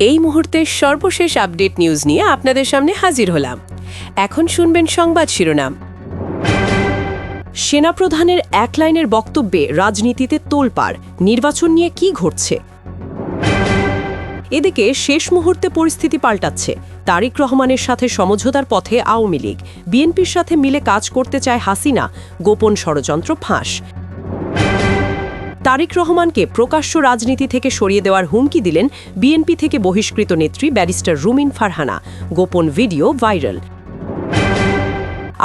এই মুহূর্তের সর্বশেষ আপডেট নিউজ নিয়ে আপনাদের সামনে হাজির হলাম। এখন শুনবেন সংবাদ শিরোনাম। সেনাপ্রধানের এক লাইনের বক্তব্যে রাজনীতিতে তোলপাড়, নির্বাচন নিয়ে কি ঘটছে? এদিকে শেষ মুহূর্তে পরিস্থিতি পাল্টাচ্ছে। তারেক রহমানের সাথে সমঝোতার পথে আওয়ামী লীগ, বিএনপির সাথে মিলে কাজ করতে চায় হাসিনা, গোপন ষড়যন্ত্র ফাঁস। তারেক রহমানকে প্রকাশ্য রাজনীতি থেকে সরিয়ে দেওয়ার হুমকি দিলেন বিএনপি থেকে বহিষ্কৃত নেত্রী ব্যারিস্টার রুমিন ফারহানা, গোপন ভিডিও ভাইরাল।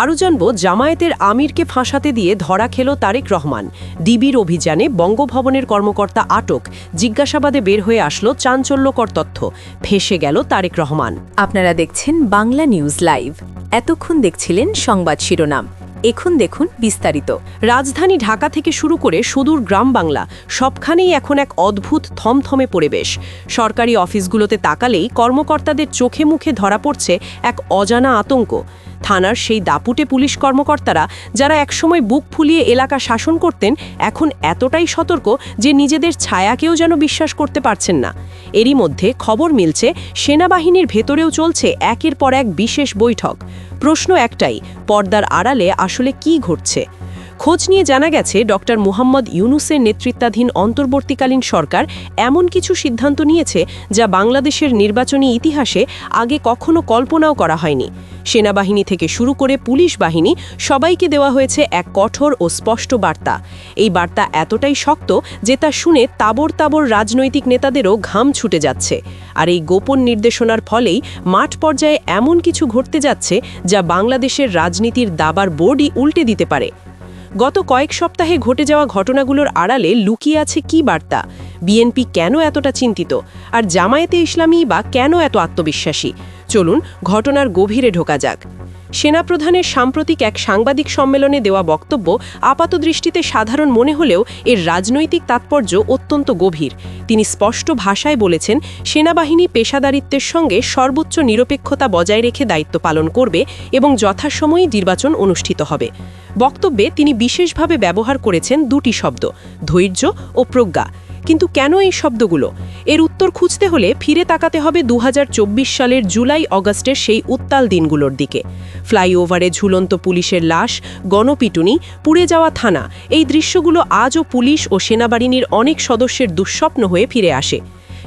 আরও জানব, জামায়াতের আমিরকে ফাঁসাতে দিয়ে ধরা খেল তারেক রহমান, ডিবির অভিযানে বঙ্গভবনের কর্মকর্তা আটক, জিজ্ঞাসাবাদে বের হয়ে আসলো চাঞ্চল্যকর তথ্য, ফেঁসে গেল তারেক রহমান। আপনারা দেখছেন বাংলা নিউজ লাইভ। এতক্ষণ দেখছিলেন সংবাদ শিরোনাম, এখন দেখুন বিস্তারিত। রাজধানী ঢাকা থেকে শুরু করে সুদূর গ্রাম বাংলা সবখানেই এখন এক অদ্ভুত থমথমে পরিবেশ। সরকারি অফিসগুলোতে তাকালেই কর্মকর্তাদের চোখে মুখে ধরা পড়ছে এক অজানা আতঙ্ক। থানার সেই দাপুটে পুলিশ কর্মকর্তারা, যারা একসময় বুক ফুলিয়ে এলাকা শাসন করতেন, এখন এতটাই সতর্ক যে নিজেদের ছায়াকেও যেন বিশ্বাস করতে পারছেন না। এরই মধ্যে খবর মিলছে, সেনাবাহিনীর ভেতরেও চলছে একের পর এক বিশেষ বৈঠক। প্রশ্ন একটাই, পর্দার আড়ালে আসলে কি ঘটছে? খোঁজ নিয়ে জানা গেছে, ডক্টর মুহাম্মদ ইউনুসের নেতৃত্বাধীন অন্তর্বর্তীকালীন সরকার এমন কিছু সিদ্ধান্ত নিয়েছে যা বাংলাদেশের নির্বাচনী ইতিহাসে আগে কখনো কল্পনাও করা হয়নি। সেনাবাহিনী থেকে শুরু করে পুলিশ বাহিনী, সবাইকে দেওয়া হয়েছে এক কঠোর ও স্পষ্ট বার্তা। এই বার্তা এতটাই শক্ত যে তা শুনে তাবড় তাবড় রাজনৈতিক নেতাদেরও ঘাম ছুটে যাচ্ছে। আর এই গোপন নির্দেশনার ফলেই মাঠ পর্যায়ে এমন কিছু ঘটতে যাচ্ছে যা বাংলাদেশের রাজনীতির দাবার বোর্ডই উল্টে দিতে পারে। গত কয়েক সপ্তাহে ঘটে যাওয়া ঘটনাগুলোর আড়ালে লুকিয়ে আছে কি বার্তা? বিএনপি কেন এতটা চিন্তিত? আর জামায়াতে ইসলামী বা কেন এত আত্মবিশ্বাসী? চলুন ঘটনার গভীরে ঢোকা যাক। সেনাপ্রধানের সাম্প্রতিক এক সাংবাদিক সম্মেলনে দেওয়া বক্তব্য আপাতদৃষ্টিতে সাধারণ মনে হলেও এর রাজনৈতিক তাৎপর্য অত্যন্ত গভীর। তিনি স্পষ্ট ভাষায় বলেছেন, সেনাবাহিনী পেশাদারিত্বের সঙ্গে সর্বোচ্চ নিরপেক্ষতা বজায় রেখে দায়িত্ব পালন করবে এবং যথাসময়ে নির্বাচন অনুষ্ঠিত হবে। বক্তব্যে তিনি বিশেষভাবে ব্যবহার করেছেন দুটি শব্দ, ধৈর্য ও প্রজ্ঞা। কিন্তু কেন এই শব্দগুলো? এর উত্তর খুঁজতে হলে ফিরে তাকাতে হবে ২০২৪ সালের জুলাই অগাস্টের সেই উত্তাল দিনগুলোর দিকে। ফ্লাইওভারে ঝুলন্ত পুলিশের লাশ, গণপিটুনি, পুড়ে যাওয়া থানা, এই দৃশ্যগুলো আজও পুলিশ ও সেনাবাহিনীর অনেক সদস্যের দুঃস্বপ্ন হয়ে ফিরে আসে।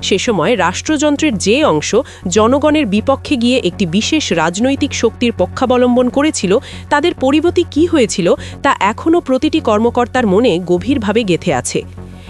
সে সময় রাষ্ট্রযন্ত্রের যে অংশ জনগণের বিপক্ষে গিয়ে একটি বিশেষ রাজনৈতিক শক্তির পক্ষাবলম্বন করেছিল, তাদের পরিবর্তে কী হয়েছিল তা এখনও প্রতিটি কর্মকর্তার মনে গভীরভাবে গেঁথে আছে।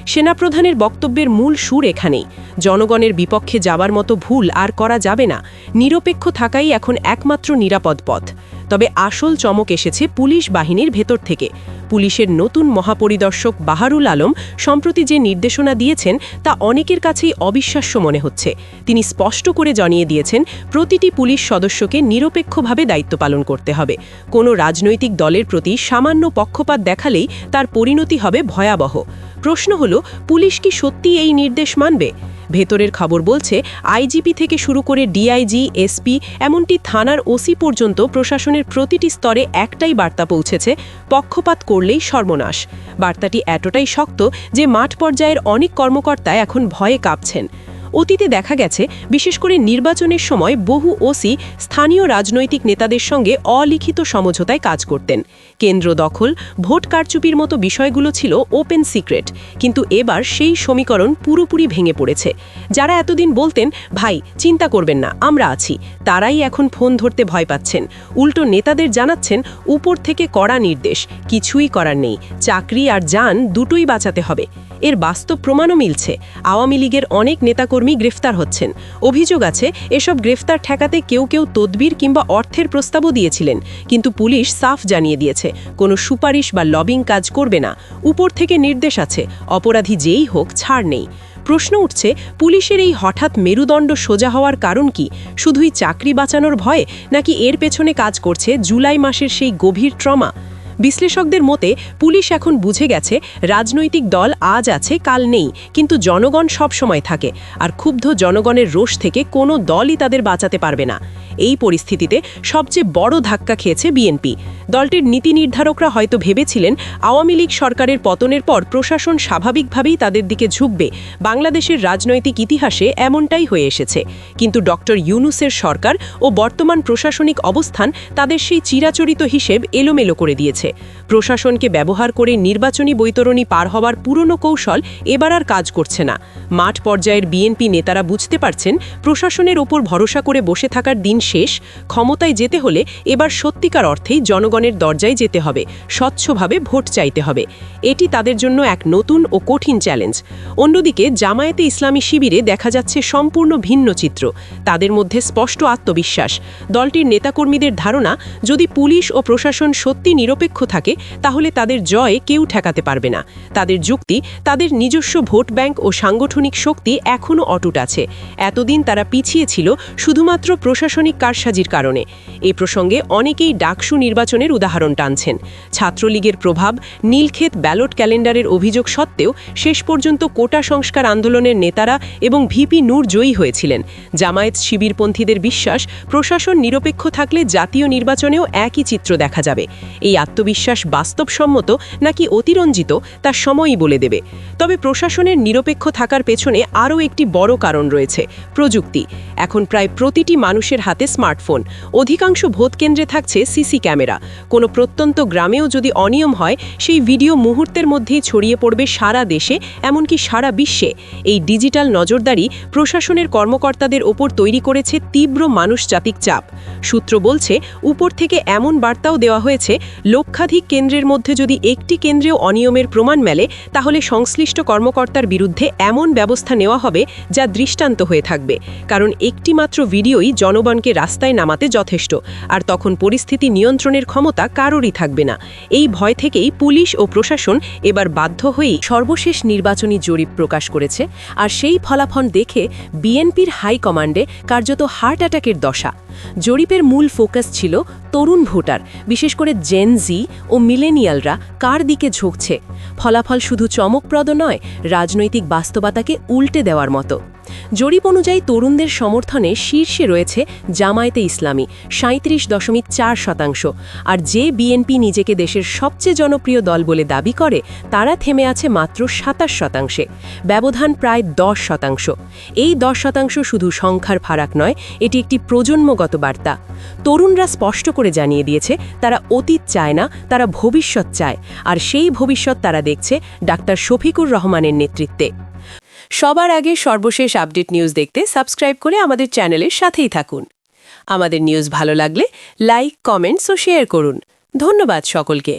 সেনাপ্রধানের বক্তব্যের মূল সুর এখানেই, জনগণের বিপক্ষে যাবার মতো ভুল আর করা যাবে না, নিরপেক্ষ থাকাই এখন একমাত্র নিরাপদ পথ। তবে আসল চমক এসেছে পুলিশ বাহিনীর ভেতর থেকে। পুলিশের নতুন মহাপরিদর্শক বাহারুল আলম সম্প্রতি যে নির্দেশনা দিয়েছেন তা অনেকের কাছেই অবিশ্বাস্য মনে হচ্ছে। তিনি স্পষ্ট করে জানিয়ে দিয়েছেন, প্রতিটি পুলিশ সদস্যকে নিরপেক্ষভাবে দায়িত্ব পালন করতে হবে। কোনো রাজনৈতিক দলের প্রতি সামান্য পক্ষপাত দেখালেই তার পরিণতি হবে ভয়াবহ। প্রশ্ন হলো, পুলিশ কি সত্যি এই নির্দেশ মানবে? ভেতরের খবর বলছে, আইজিপি থেকে শুরু করে ডিআইজি, এসপি, এমনটি থানার ওসি পর্যন্ত প্রশাসনের প্রতিটি স্তরে একটাই বার্তা পৌঁছেছে, পক্ষপাত করলেই সর্বনাশ। বার্তাটি এতটাই শক্ত যে মাঠ পর্যায়ের অনেক কর্মকর্তা এখন ভয়ে কাঁপছেন। অতীতে দেখা গেছে, বিশেষ করে নির্বাচনের সময় বহু ওসি স্থানীয় রাজনৈতিক নেতাদের সঙ্গে অলিখিত সমঝোতায় কাজ করতেন। কেন্দ্র দখল, ভোট কারচুপির মতো বিষয়গুলো ছিল ওপেন সিক্রেট। কিন্তু এবার সেই সমীকরণ পুরোপুরি ভেঙে পড়েছে। যারা এতদিন বলতেন, ভাই চিন্তা করবেন না, আমরা আছি, তারাই এখন ফোন ধরতে ভয় পাচ্ছেন। উল্টো নেতাদের জানাচ্ছেন, উপর থেকে কড়া নির্দেশ, কিছুই করার নেই, চাকরি আর জান দুটোই বাঁচাতে হবে। এর বাস্তব প্রমাণও মিলছে। আওয়ামী লীগের অনেক নেতাকর্মী গ্রেফতার হচ্ছেন। অভিযোগ আছে, এসব গ্রেফতার ঠেকাতে কেউ কেউ তদবির কিংবা অর্থের প্রস্তাবও দিয়েছিলেন। কিন্তু পুলিশ সাফ জানিয়ে দিয়েছে, কোনো সুপারিশ বা লবিং কাজ করবে না। উপর থেকে নির্দেশ আছে, অপরাধী যেই হোক, ছাড় নেই। প্রশ্ন উঠছে, পুলিশের এই হঠাৎ মেরুদণ্ড সোজা হওয়ার কারণ কি? শুধুই চাকরি বাঁচানোর ভয়ে, নাকি এর পেছনে কাজ করছে জুলাই মাসের সেই গভীর ট্রমা? বিশ্লেষকদের মতে, পুলিশ এখন বুঝে গেছে, রাজনৈতিক দল আজ আছে, কাল নেই, কিন্তু জনগণ সব সময় থাকে। আর ক্ষুব্ধ জনগণের রোষ থেকে কোনো দলই তাদের বাঁচাতে পারবে না। এই পরিস্থিতিতে সবচেয়ে বড় ধাক্কা খেয়েছে বিএনপি। দলটির নীতি নির্ধারকরা হয়তো ভেবেছিলেন আওয়ামী লীগ সরকারের পতনের পর প্রশাসন স্বাভাবিকভাবেই তাদের দিকে ঝুঁকবে। বাংলাদেশের রাজনৈতিক ইতিহাসে এমনটাই হয়ে এসেছে। কিন্তু ডক্টর ইউনূসের সরকার ও বর্তমান প্রশাসনিক অবস্থান তাদের সেই চিরাচরিত হিসেব এলোমেলো করে দিয়েছে। প্রশাসনকে ব্যবহার করে নির্বাচনী বৈতরণী পার হওয়ার পুরনো কৌশল এবার আর কাজ করছে না। মাঠ পর্যায়ের বিএনপি নেতারা বুঝতে পারছেন প্রশাসনের ওপর ভরসা করে বসে থাকার দিন শেষ। ক্ষমতায় যেতে হলে এবার সত্যিকার অর্থেই জনগণের দরজায় যেতে হবে, স্বচ্ছভাবে ভোট চাইতে হবে। এটি তাদের জন্য এক নতুন ও কঠিন চ্যালেঞ্জ। অন্যদিকে জামায়াতে ইসলামী শিবিরে দেখা যাচ্ছে সম্পূর্ণ ভিন্ন চিত্র। তাদের মধ্যে স্পষ্ট আত্মবিশ্বাস। দলটির নেতাকর্মীদের ধারণা, যদি পুলিশ ও প্রশাসন সত্যি নিরপেক্ষ থাকে তাহলে তাদের জয় কেউ ঠেকাতে পারবে না। তাদের যুক্তি, তাদের নিজস্ব ভোট ব্যাংক ও সাংগঠনিক শক্তি এখনও অটুট আছে। এতদিন তারা পিছিয়ে ছিল শুধুমাত্র প্রশাসনিক কারসাজির কারণে। এ প্রসঙ্গে অনেকেই ডাকসু নির্বাচনের উদাহরণ টানছেন। ছাত্রলীগের প্রভাব, নীলক্ষেত ব্যালট ক্যালেন্ডারের অভিযোগ সত্ত্বেও শেষ পর্যন্ত কোটা সংস্কার আন্দোলনের নেতারা এবং ভিপি নূর জয়ী হয়েছিলেন। জামায়াত শিবিরপন্থীদের বিশ্বাস, প্রশাসন নিরপেক্ষ থাকলে জাতীয় নির্বাচনেও একই চিত্র দেখা যাবে। এই আত্মবিশ্বাস বাস্তবসম্মত নাকি অতিরঞ্জিত তা সময়ই বলে দেবে। তবে প্রশাসনের নিরপেক্ষ থাকার পেছনে আরও একটি বড় কারণ রয়েছে, প্রযুক্তি। এখন প্রায় প্রতিটি মানুষের হাতে স্মার্টফোন। অধিকাংশ ভোট কেন্দ্রে থাকছে সিসি ক্যামেরা। কোনো প্রত্যন্ত গ্রামেও যদি অনিয়ম হয়, সেই ভিডিও মুহূর্তের মধ্যেই ছড়িয়ে পড়বে সারা দেশে, এমনকি সারা বিশ্বে। এই ডিজিটাল নজরদারি প্রশাসনের কর্মকর্তাদের ওপর তৈরি করেছে তীব্র মানুষজাতিক চাপ। সূত্র বলছে, উপর থেকে এমন বার্তাও দেওয়া হয়েছে, লক্ষাধিক কেন্দ্রের মধ্যে যদি একটি কেন্দ্রেও অনিয়মের প্রমাণ মেলে তাহলে সংশ্লিষ্ট কর্মকর্তার বিরুদ্ধে এমন ব্যবস্থা নেওয়া হবে যা দৃষ্টান্ত হয়ে থাকবে। কারণ একটি মাত্র ভিডিওই জনগণকে রাস্তায় নামাতে যথেষ্ট, আর তখন পরিস্থিতি নিয়ন্ত্রণের ক্ষমতা কারোরই থাকবে না। এই ভয় থেকেই পুলিশ ও প্রশাসন এবার বাধ্য হয়েই সর্বশেষ নির্বাচনী জরিপ প্রকাশ করেছে, আর সেই ফলাফল দেখে বিএনপির হাইকমান্ডে কার্যত হার্ট অ্যাটাকের দশা। জরিপের মূল ফোকাস ছিল তরুণ ভোটার, বিশেষ করে জেন জি ও মিলেনিয়ালরা কার দিকে ঝুঁকছে। ফলাফল শুধু চমকপ্রদ নয়, রাজনৈতিক বাস্তবতাকে উল্টে দেওয়ার মতো। জরিপ অনুযায়ী তরুণদের সমর্থনে শীর্ষে রয়েছে জামায়াতে ইসলামী 37.4%, আর যে বিএনপি নিজেকে দেশের সবচেয়ে জনপ্রিয় দল বলে দাবি করে তারা থেমে আছে মাত্র 27%। ব্যবধান প্রায় 10%। এই 10% শুধু সংখ্যার ফারাক নয়, এটি একটি প্রজন্মগত বার্তা। তরুণরা স্পষ্ট করে জানিয়ে দিয়েছে তারা অতীত চায় না, তারা ভবিষ্যৎ চায়, আর সেই ভবিষ্যৎ তারা দেখছে ডাক্তার শফিকুর রহমানের নেতৃত্বে। সবার আগে সর্বশেষ আপডেট নিউজ দেখতে সাবস্ক্রাইব করে আমাদের চ্যানেলের সাথেই থাকুন। আমাদের নিউজ ভালো লাগলে লাইক, কমেন্টস ও শেয়ার করুন। ধন্যবাদ সকলকে।